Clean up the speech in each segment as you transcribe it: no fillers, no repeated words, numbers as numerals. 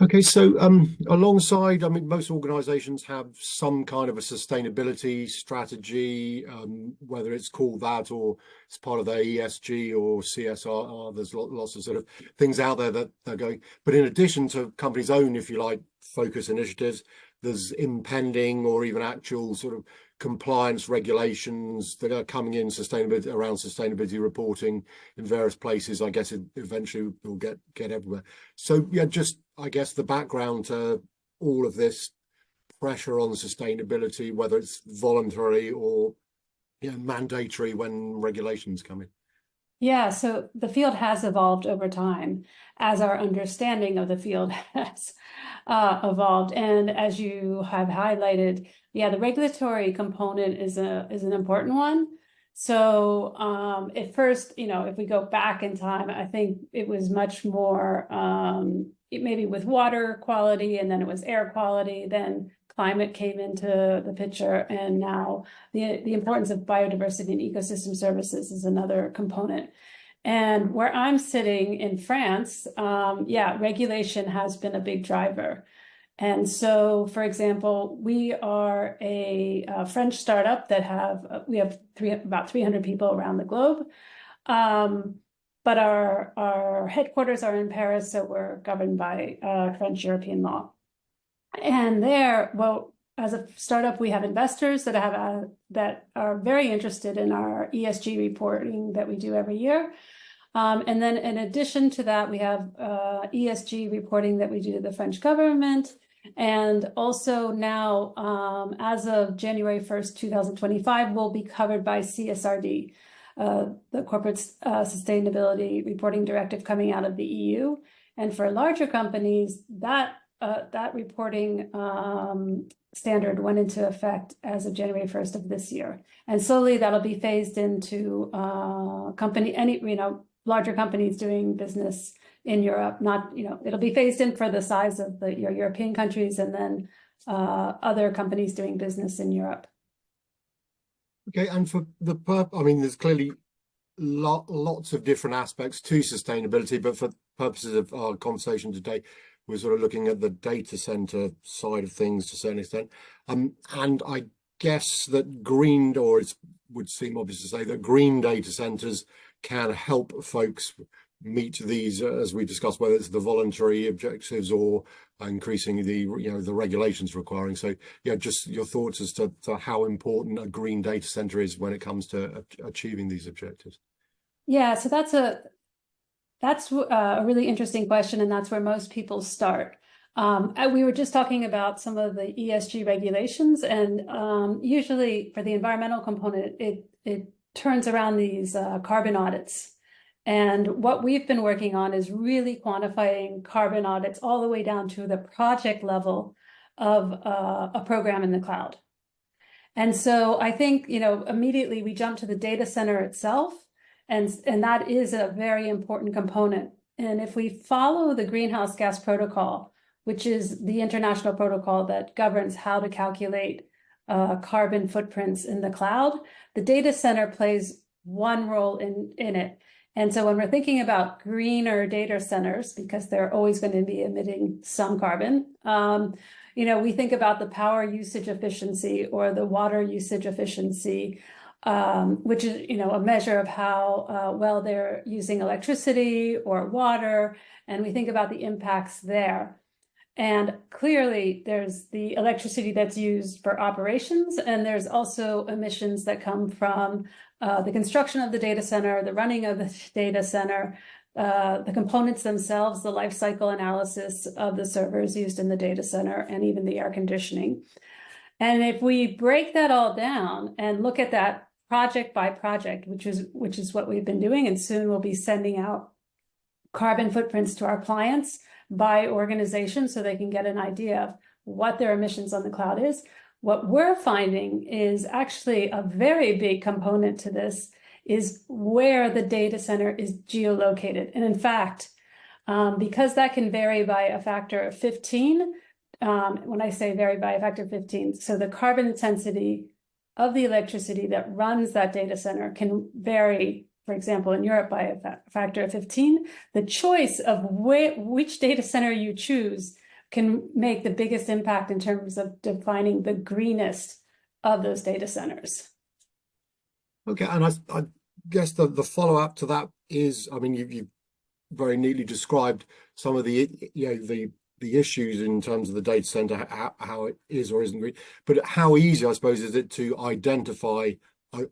Okay, so alongside, I mean, most organizations have some kind of a sustainability strategy, whether it's called that or it's part of their ESG or CSRD. There's lots of sort of things out there that they're going. But in addition to companies' own, if you like, focus initiatives, there's impending or even actual sort of compliance regulations that are coming in sustainability around sustainability reporting in various places. I guess it eventually will get everywhere. So yeah, just I guess the background to all of this pressure on sustainability, whether it's voluntary or mandatory when regulations come in. Yeah, so the field has evolved over time as our understanding of the field has evolved. And as you have highlighted, yeah, the regulatory component is an important one. So at first, if we go back in time, I think it was much more maybe with water quality, and then it was air quality, then climate came into the picture, and now the importance of biodiversity and ecosystem services is another component. And where I'm sitting in France, regulation has been a big driver. And so, for example, we are a French startup that we have about 300 people around the globe. But our headquarters are in Paris, so we're governed by French European law. And there, well, as a startup, we have investors that are very interested in our ESG reporting that we do every year. And then in addition to that, we have ESG reporting that we do to the French government. And also now, as of January 1st, 2025, we'll be covered by CSRD, the Corporate Sustainability Reporting Directive coming out of the EU. And for larger companies, that reporting standard went into effect as of January 1st of this year. And slowly that'll be phased into larger companies doing business in Europe. It'll be phased in for the size of your European countries, and then other companies doing business in Europe. Okay, and for I mean, there's clearly lots of different aspects to sustainability, but for purposes of our conversation today, we're sort of looking at the data center side of things to a certain extent. And I guess that it would seem obvious to say that green data centers can help folks meet these, as we discussed, whether it's the voluntary objectives or increasing the regulations requiring. So yeah, just your thoughts as to how important a green data center is when it comes to achieving these objectives. Yeah, so that's a really interesting question, and that's where most people start. We were just talking about some of the ESG regulations, and usually for the environmental component, it turns around these carbon audits. And what we've been working on is really quantifying carbon audits all the way down to the project level of a program in the cloud. And so I think, immediately we jump to the data center itself, and that is a very important component. And if we follow the greenhouse gas protocol, which is the international protocol that governs how to calculate carbon footprints in the cloud, the data center plays one role in it. And so when we're thinking about greener data centers, because they're always going to be emitting some carbon, we think about the power usage efficiency or the water usage efficiency, which is, a measure of how well they're using electricity or water. And we think about the impacts there. And clearly, there's the electricity that's used for operations, and there's also emissions that come from the construction of the data center, the running of the data center, the components themselves, the life cycle analysis of the servers used in the data center, and even the air conditioning. And if we break that all down and look at that project by project, which is what we've been doing, and soon we'll be sending out carbon footprints to our clients by organization so they can get an idea of what their emissions on the cloud is. What we're finding is actually a very big component to this is where the data center is geolocated. And in fact, because that can vary by a factor of 15, when I say vary by a factor of 15, so the carbon intensity of the electricity that runs that data center can vary, for example, in Europe by a factor of 15, the choice of which data center you choose can make the biggest impact in terms of defining the greenest of those data centers. Okay, and I guess the follow-up to that is, I mean, you've very neatly described some of the the issues in terms of the data center, how it is or isn't green, but how easy, I suppose, is it to identify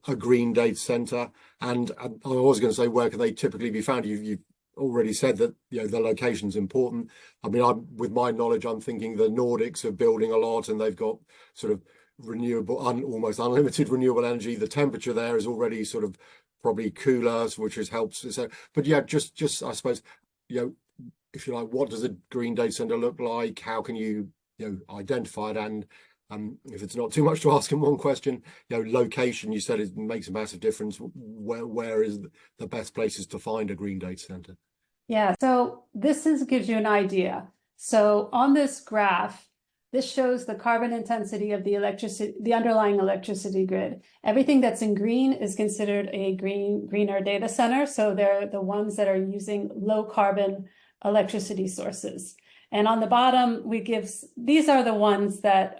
a green data center? And I was going to say, where can they typically be found? You've already said that the location's important. I mean, with my knowledge, I'm thinking the Nordics are building a lot, and they've got sort of renewable, almost unlimited renewable energy. The temperature there is already sort of probably cooler, which helps. So, but yeah, just I suppose, if you like, what does a green data center look like? How can you identify it? And if it's not too much to ask in one question, location, you said it makes a massive difference. Where is the best places to find a green data center? Yeah, so this gives you an idea. So on this graph, this shows the carbon intensity of the underlying electricity grid. Everything that's in green is considered a greener data center. So they're the ones that are using low carbon electricity sources. And on the bottom, these are the ones that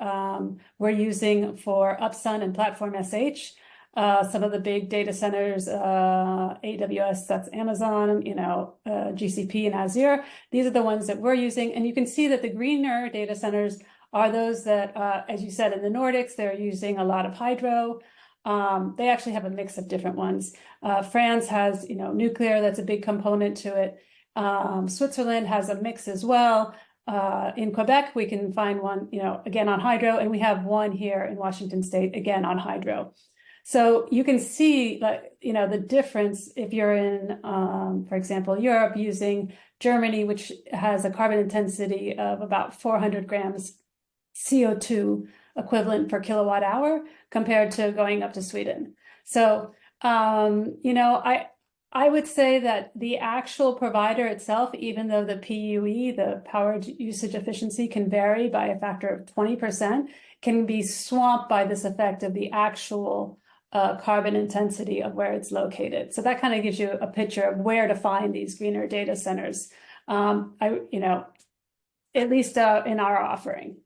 we're using for Upsun and Platform.sh. Some of the big data centers, AWS, that's Amazon, GCP and Azure. These are the ones that we're using. And you can see that the greener data centers are those that, as you said, in the Nordics, they're using a lot of hydro. They actually have a mix of different ones. France has, nuclear, that's a big component to it. Switzerland has a mix as well. In Quebec, we can find one, again on hydro, and we have one here in Washington State, again on hydro. So you can see that, the difference if you're in, for example, Europe, using Germany, which has a carbon intensity of about 400 grams CO2 equivalent per kilowatt hour compared to going up to Sweden. So, I would say that the actual provider itself, even though the PUE, the power usage efficiency, can vary by a factor of 20%, can be swamped by this effect of the actual carbon intensity of where it's located. So that kind of gives you a picture of where to find these greener data centers, at least in our offering.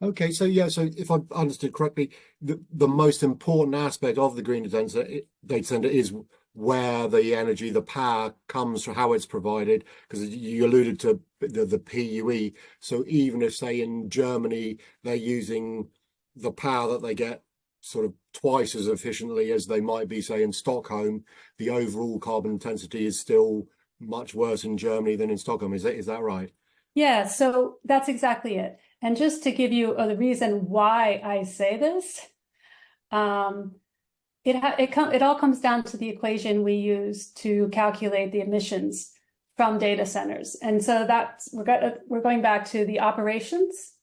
Okay, so so if I understood correctly, the most important aspect of the green data center is where the energy, the power comes from, how it's provided, because you alluded to the PUE. So even if, say, in Germany, they're using the power that they get sort of twice as efficiently as they might be, say, in Stockholm, the overall carbon intensity is still much worse in Germany than in Stockholm. Is that right? Yeah, so that's exactly it. And just to give you the reason why I say this, it all comes down to the equation we use to calculate the emissions from data centers. And so we're going back to the operations,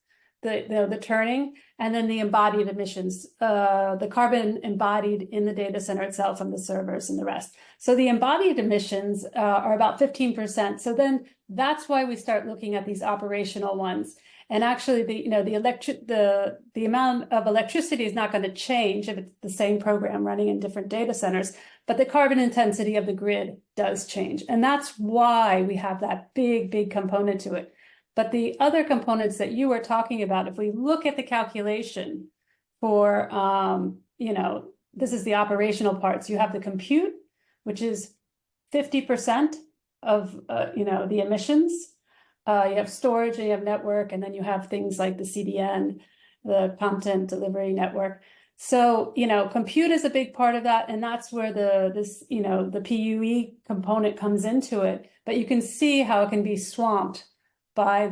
the turning, and then the embodied emissions, the carbon embodied in the data center itself from the servers and the rest. So the embodied emissions are about 15%. So then that's why we start looking at these operational ones. And actually, the amount of electricity is not going to change if it's the same program running in different data centers, but the carbon intensity of the grid does change. And that's why we have that big component to it. But the other components that you were talking about, if we look at the calculation for, this is the operational parts. You have the compute, which is 50% of, the emissions. You have storage and you have network, and then you have things like the CDN, the content delivery network. So, compute is a big part of that, and that's where the PUE component comes into it. But you can see how it can be swamped by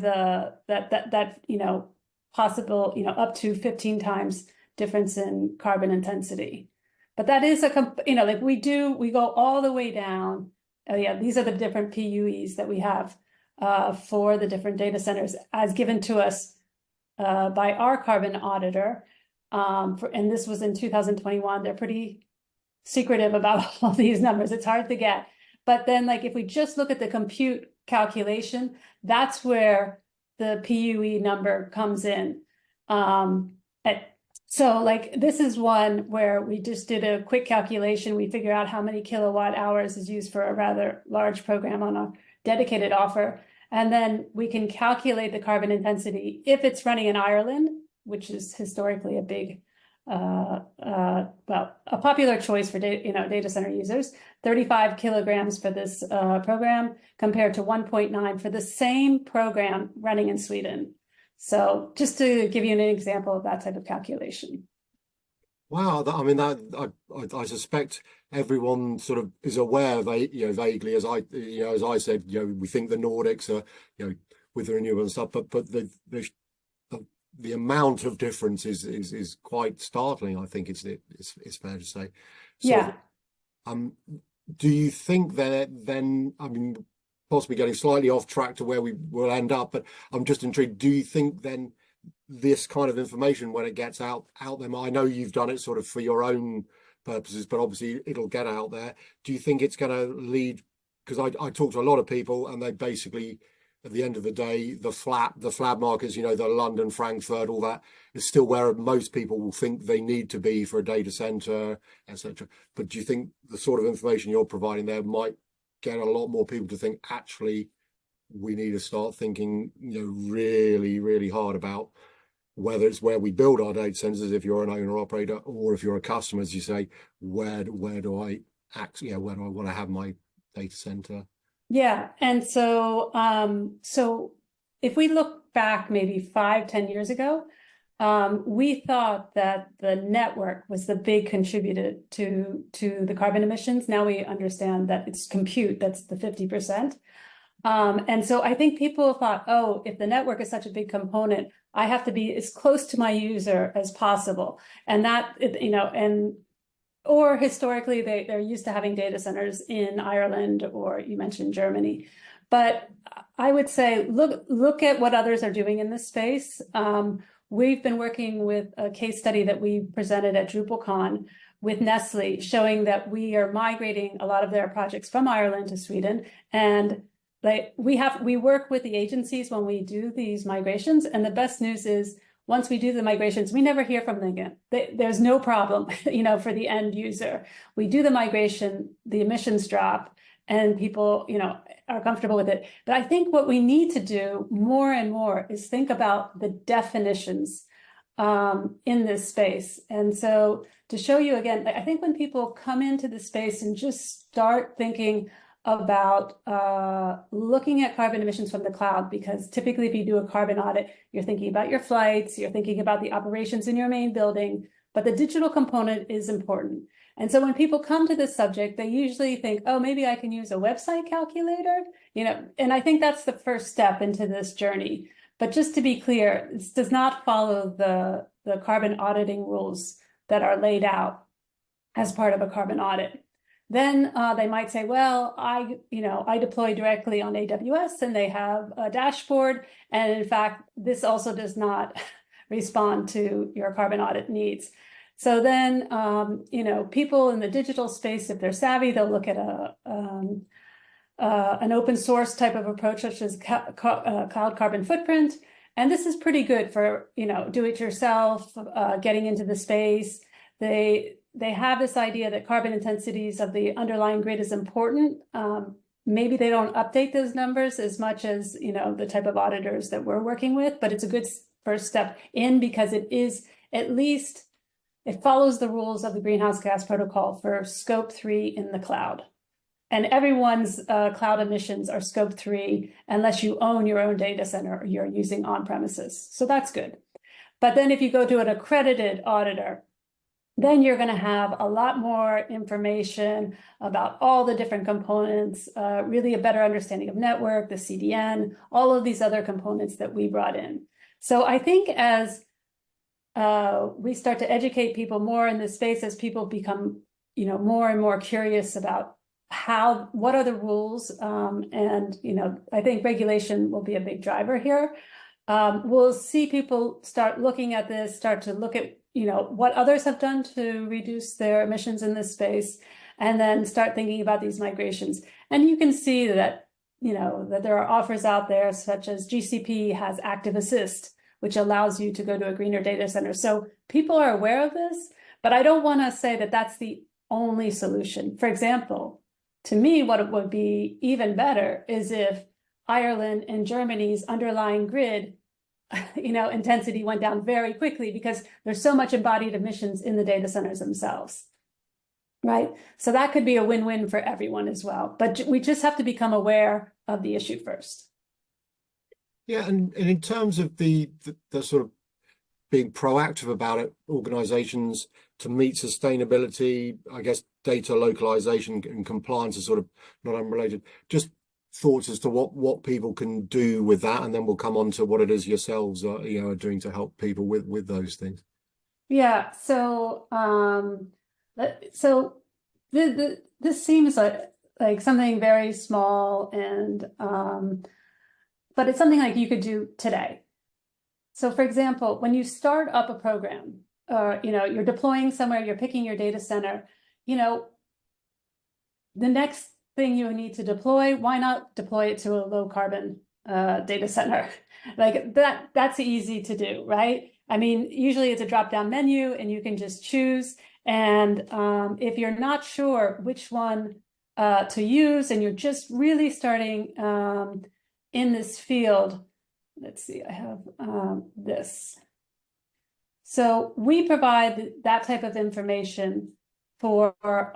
possible, up to 15 times difference in carbon intensity. But that is we go all the way down. These are the different PUEs that we have for the different data centers as given to us by our carbon auditor. And this was in 2021. They're pretty secretive about all these numbers. It's hard to get. But then if we just look at the compute calculation, that's where the PUE number comes in. So this is one where we just did a quick calculation. We figure out how many kilowatt hours is used for a rather large program on a dedicated offer. And then we can calculate the carbon intensity if it's running in Ireland, which is historically a big, well, a popular choice for data center users, 35 kilograms for this program compared to 1.9 for the same program running in Sweden. So just to give you an example of that type of calculation. Wow, I mean I suspect everyone sort of is aware, vaguely, as I said, we think the Nordics are, with the renewable and stuff, but the amount of difference is quite startling. I think it's fair to say. So, yeah. Do you think that then, I mean, possibly getting slightly off track to where we will end up, but I'm just intrigued. Do you think then this kind of information, when it gets out there, I know you've done it sort of for your own purposes, but obviously it'll get out there. Do you think it's going to lead? Because I talk to a lot of people, and they basically, at the end of the day, the flab markets, the London, Frankfurt, all that is still where most people will think they need to be for a data center, etc. But do you think the sort of information you're providing there might get a lot more people to think, actually, we need to start thinking, really, really hard about whether it's where we build our data centers, if you're an owner operator, or if you're a customer, as you say, where do I where do I want to have my data center? Yeah. And so, so if we look back maybe 5-10 years ago, we thought that the network was the big contributor to the carbon emissions. Now we understand that it's compute, that's the 50%. And so I think people thought, oh, if the network is such a big component, I have to be as close to my user as possible. And that, or historically, they're used to having data centers in Ireland, or you mentioned Germany. But I would say, look at what others are doing in this space. We've been working with a case study that we presented at DrupalCon with Nestle, showing that we are migrating a lot of their projects from Ireland to Sweden. And we work with the agencies when we do these migrations. And the best news is, once we do the migrations, we never hear from them again. There's no problem, for the end user. We do the migration, the emissions drop, and people, are comfortable with it. But I think what we need to do more and more is think about the definitions in this space. And so to show you again, I think when people come into the space and just start thinking about looking at carbon emissions from the cloud, because typically if you do a carbon audit, you're thinking about your flights, you're thinking about the operations in your main building, but the digital component is important. And so when people come to this subject, they usually think, oh, maybe I can use a website calculator, and I think that's the first step into this journey. But just to be clear, this does not follow the carbon auditing rules that are laid out as part of a carbon audit. Then they might say, well, I deploy directly on AWS and they have a dashboard. And in fact, this also does not respond to your carbon audit needs. So then, people in the digital space, if they're savvy, they'll look at an open source type of approach, such as cloud carbon footprint. And this is pretty good for, do it yourself, getting into the space. They have this idea that carbon intensities of the underlying grid is important. Maybe they don't update those numbers as much as, the type of auditors that we're working with, but it's a good first step in, because it is, at least it follows the rules of the greenhouse gas protocol for scope 3 in the cloud. And everyone's cloud emissions are scope 3, unless you own your own data center or you're using on premises. So that's good. But then if you go to an accredited auditor, then you're going to have a lot more information about all the different components, really a better understanding of network, the CDN, all of these other components that we brought in. So I think as we start to educate people more in this space, as people become, more and more curious about what are the rules, and, I think regulation will be a big driver here. We'll see people start looking at this, start to look at what others have done to reduce their emissions in this space, and then start thinking about these migrations. And you can see that, that there are offers out there, such as GCP has Active Assist, which allows you to go to a greener data center. So people are aware of this, but I don't want to say that that's the only solution. For example, to me, what it would be even better is if Ireland and Germany's underlying grid, intensity went down very quickly because there's so much embodied emissions in the data centers themselves. Right. So that could be a win-win for everyone as well. But we just have to become aware of the issue first. Yeah, and in terms of the sort of being proactive about it, organizations to meet sustainability, I guess data localization and compliance is sort of not unrelated. Just thoughts as to what people can do with that, and then we'll come on to what it is yourselves are doing to help people with those things. Yeah. So this seems like something very small, and but it's something like you could do today. So for example, when you start up a program, you're deploying somewhere, you're picking your data center, the next thing you need to deploy, why not deploy it to a low carbon data center? Like that's easy to do, right? I mean, usually it's a drop-down menu and you can just choose. And if you're not sure which one to use and you're just really starting in this field, let's see, I have this. So we provide that type of information for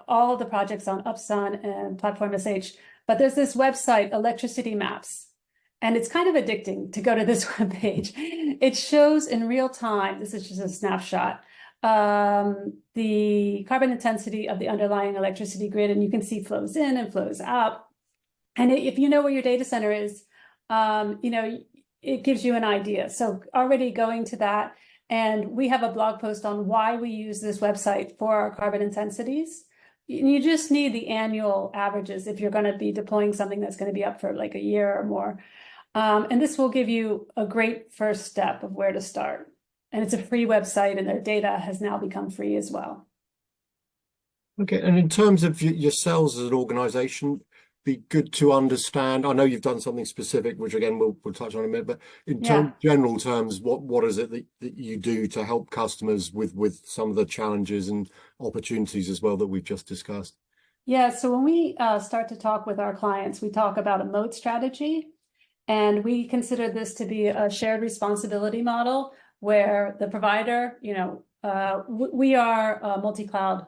all of the projects on Upsun and Platform.sh. But there's this website, Electricity Maps, and it's kind of addicting to go to this webpage. It shows in real time, this is just a snapshot, the carbon intensity of the underlying electricity grid, and you can see flows in and flows out. And if you know where your data center is, it gives you an idea. So already going to that, and we have a blog post on why we use this website for our carbon intensities. You just need the annual averages if you're going to be deploying something that's going to be up for like a year or more. And this will give you a great first step of where to start. And it's a free website, and their data has now become free as well. Okay, and in terms of yourselves as an organization, be good to understand. I know you've done something specific, which again we'll touch on in a minute, but in general terms, what is it that you do to help customers with some of the challenges and opportunities as well that we've just discussed? Yeah, so when we start to talk with our clients, we talk about a mode strategy, and we consider this to be a shared responsibility model where the provider, we are a multi-cloud,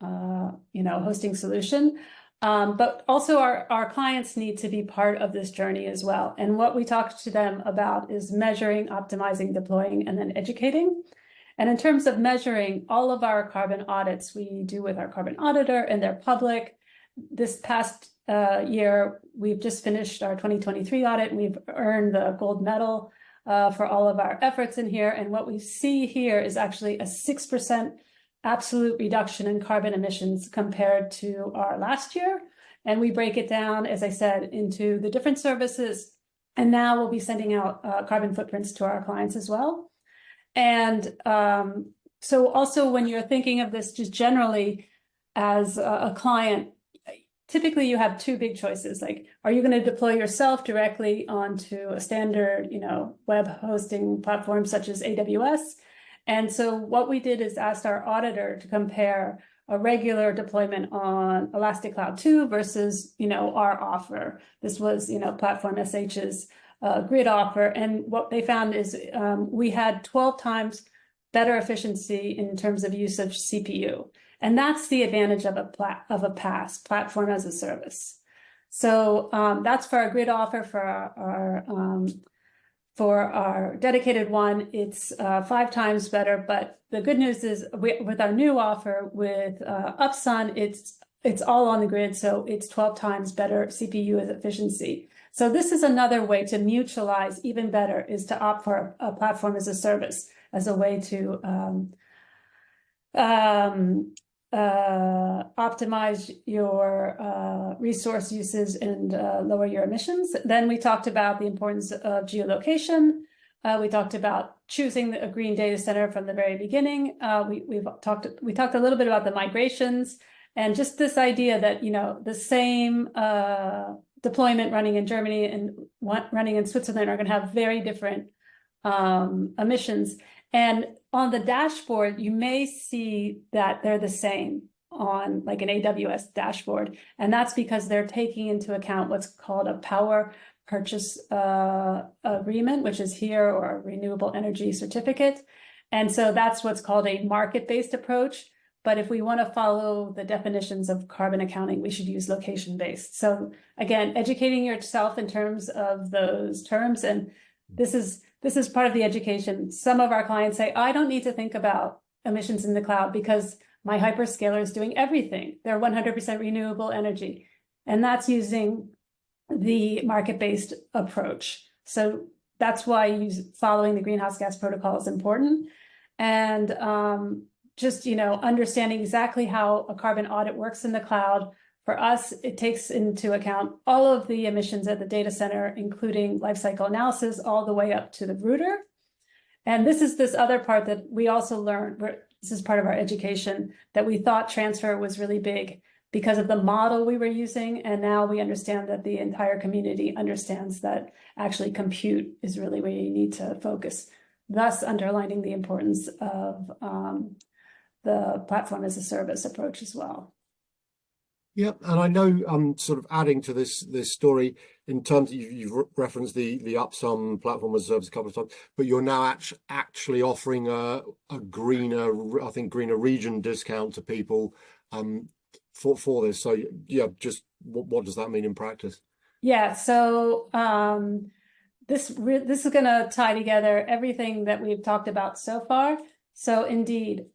hosting solution. But also our clients need to be part of this journey as well. And what we talk to them about is measuring, optimizing, deploying, and then educating. And in terms of measuring, all of our carbon audits we do with our carbon auditor, and they're public. This past year, we've just finished our 2023 audit, and we've earned the gold medal for all of our efforts in here. And what we see here is actually a 6% absolute reduction in carbon emissions compared to our last year. And we break it down, as I said, into the different services. And now we'll be sending out carbon footprints to our clients as well. And so also when you're thinking of this just generally as a client, typically you have two big choices. Like, are you going to deploy yourself directly onto a standard, web hosting platform such as AWS? And so what we did is asked our auditor to compare a regular deployment on Elastic Cloud 2 versus, our offer. This was, Platform.sh's grid offer. And what they found is we had 12 times better efficiency in terms of use of CPU. And that's the advantage of a PaaS, platform as a service. So that's for our grid offer. For our dedicated one, it's 5 times better. But the good news is with our new offer with Upsun, it's all on the grid. So it's 12 times better CPU efficiency. So this is another way to mutualize even better, is to opt for a platform as a service as a way to optimize your resource uses and lower your emissions. Then we talked about the importance of geolocation. We talked about choosing a green data center from the very beginning. We talked a little bit about the migrations, and just this idea that the same deployment running in Germany and running in Switzerland are going to have very different emissions. And on the dashboard, you may see that they're the same on like an AWS dashboard. And that's because they're taking into account what's called a power purchase agreement, which is here, or a renewable energy certificate. And so that's what's called a market-based approach. But if we want to follow the definitions of carbon accounting, we should use location-based. So again, educating yourself in terms of those terms. And this is part of the education. Some of our clients say, I don't need to think about emissions in the cloud because my hyperscaler is doing everything. They're 100% renewable energy. And that's using the market-based approach. So that's why following the greenhouse gas protocol is important. And just, understanding exactly how a carbon audit works in the cloud. For us, it takes into account all of the emissions at the data center, including life cycle analysis, all the way up to the router. And this other part that we also learned, this is part of our education, that we thought transfer was really big because of the model we were using. And now we understand that the entire community understands that actually compute is really where you need to focus, thus underlining the importance of the platform as a service approach as well. Yeah, and I know I'm sort of adding to this story in terms of, you've referenced the Upsum platform as a service a couple of times, but you're now actually offering a greener, I think, greener region discount to people for this. So yeah, just what does that mean in practice? Yeah, so this is going to tie together everything that we've talked about so far. So indeed,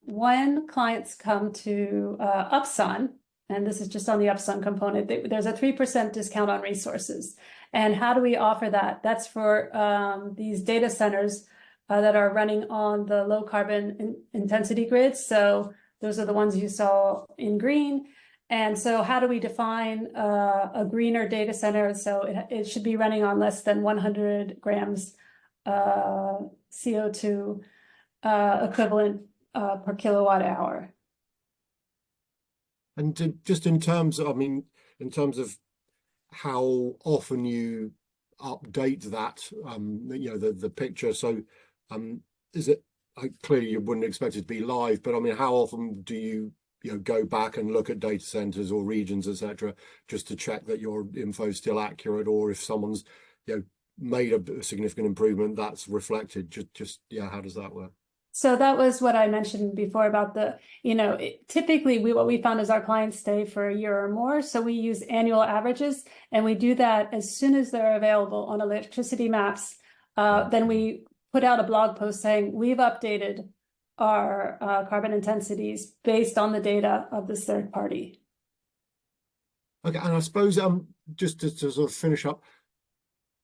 when clients come to Upsun, and this is just on the Upsun component, there's a 3% discount on resources. And how do we offer that? That's for these data centers that are running on the low carbon intensity grids. So those are the ones you saw in green. And so how do we define a greener data center? So it should be running on less than 100 grams CO2 equivalent per kilowatt hour. And just in terms of, in terms of how often you update that, the picture. So is it, clearly you wouldn't expect it to be live, but how often do you go back and look at data centers or regions, etc., just to check that your info is still accurate, or if someone's made a significant improvement, that's reflected? Just how does that work? So that was what I mentioned before about typically what we found is our clients stay for a year or more. So we use annual averages, and we do that as soon as they're available on electricity maps. Then we put out a blog post saying we've updated our carbon intensities based on the data of this third party. Okay, and I suppose just to sort of finish up,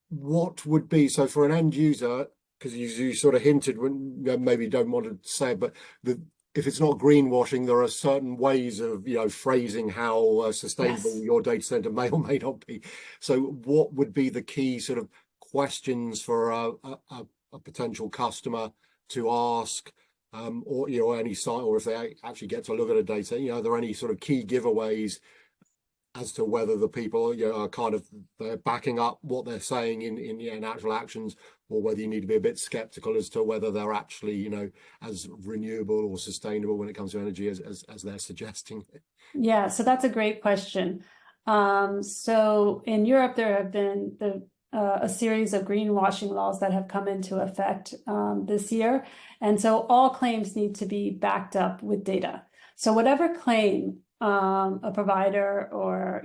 what would be, so for an end user, because you sort of hinted, when maybe don't want to say it, but if it's not greenwashing, there are certain ways of phrasing how sustainable your data center may or may not be. So what would be the key sort of questions for a potential customer to ask, or any site, or if they actually get to look at a data, are there any sort of key giveaways as to whether the people are kind of, they're backing up what they're saying in actual actions, or whether you need to be a bit skeptical as to whether they're actually as renewable or sustainable when it comes to energy as they're suggesting? Yeah, so that's a great question. So in Europe, there have been a series of greenwashing laws that have come into effect this year. And so all claims need to be backed up with data. So whatever claim a provider or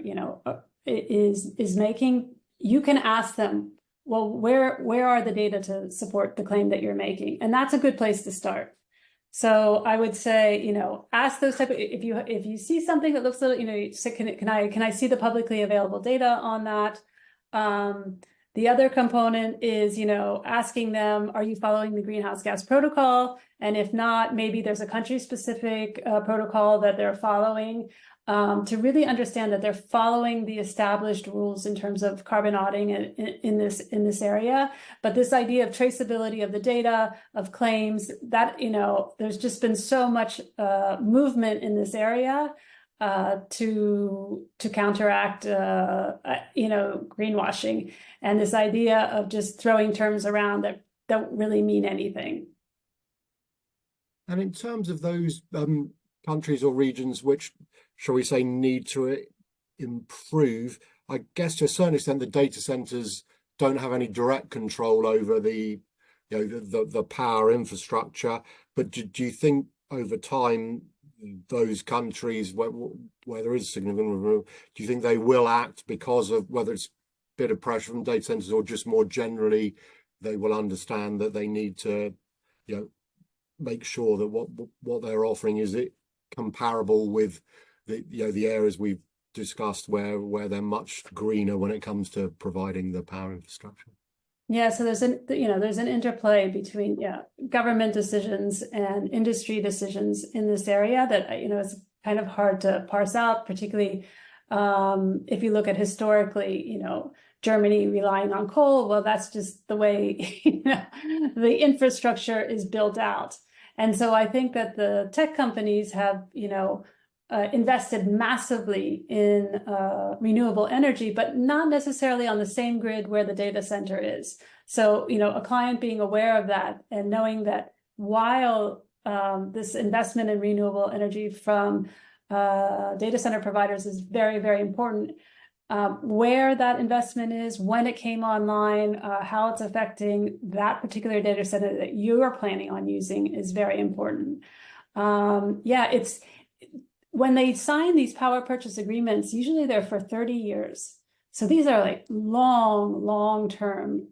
is making, you can ask them, well, where are the data to support the claim that you're making? And that's a good place to start. So I would say, ask those type of, if you see something that looks a little, say, can I see the publicly available data on that? The other component is, asking them, are you following the greenhouse gas protocol? And if not, maybe there's a country-specific protocol that they're following, to really understand that they're following the established rules in terms of carbon auditing in this area. But this idea of traceability of the data, of claims, that, there's just been so much movement in this area to counteract greenwashing, and this idea of just throwing terms around that don't really mean anything. And in terms of those countries or regions which, shall we say, need to improve, I guess to a certain extent, the data centers don't have any direct control over the, the power infrastructure. But do you think over time, those countries where there is significant renewable, do you think they will act because of whether it's a bit of pressure from data centers or just more generally, they will understand that they need to, make sure that what they're offering is it comparable with the areas we've discussed where they're much greener when it comes to providing the power infrastructure? Yeah, so there's an interplay between government decisions and industry decisions in this area that is kind of hard to parse out, particularly if you look at historically, Germany relying on coal. Well, that's just the way the infrastructure is built out. And so I think that the tech companies have invested massively in renewable energy, but not necessarily on the same grid where the data center is. So, a client being aware of that and knowing that while this investment in renewable energy from data center providers is very, very important, where that investment is, when it came online, how it's affecting that particular data center that you are planning on using is very important. It's when they sign these power purchase agreements, usually they're for 30 years. So these are like long-term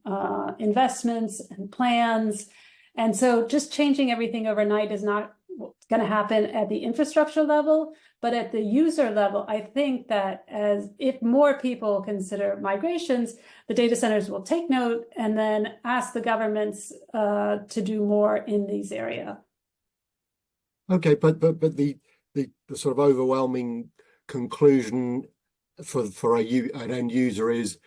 investments and plans. And so just changing everything overnight is not going to happen at the infrastructure level, but at the user level, I think that if more people consider migrations, the data centers will take note and then ask the governments to do more in these areas. Okay, but the sort of overwhelming conclusion for an end user is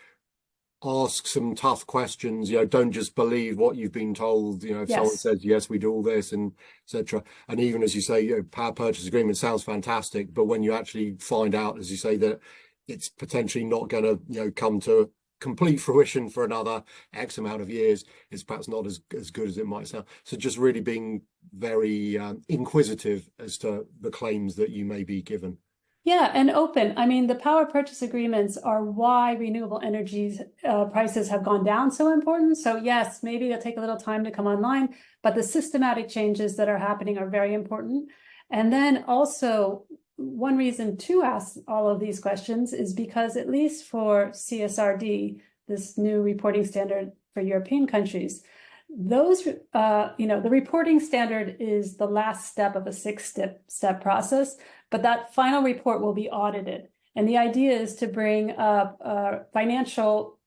ask some tough questions. Don't just believe what you've been told. If someone says yes, we do all this and etc. And even as you say, power purchase agreement sounds fantastic, but when you actually find out, as you say, that it's potentially not going to come to complete fruition for another X amount of years, it's perhaps not as good as it might sound. So just really being very inquisitive as to the claims that you may be given. Yeah, and open. I mean, the power purchase agreements are why renewable energy prices have gone down so important. So yes, maybe it'll take a little time to come online, but the systematic changes that are happening are very important. And then also, one reason to ask all of these questions is because at least for CSRD, this new reporting standard for European countries, those, the reporting standard is the last step of a 6-step process, but that final report will be audited. And the idea is to bring financial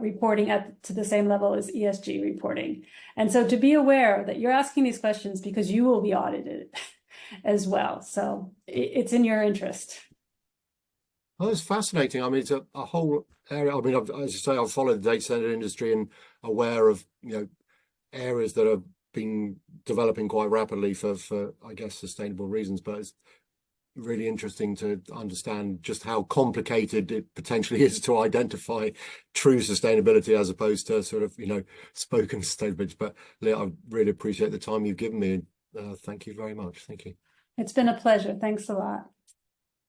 reporting to the same level as ESG reporting. And so to be aware that you're asking these questions because you will be audited as well. So it's in your interest. Well, it's fascinating. I mean, it's a whole area. I mean, as you say, I've followed the data center industry and aware of, areas that have been developing quite rapidly for I guess sustainable reasons, but it's really interesting to understand just how complicated it potentially is to identify true sustainability as opposed to sort of spoken sustainability. But Leah, I really appreciate the time you've given me. Thank you very much. Thank you. It's been a pleasure. Thanks a lot.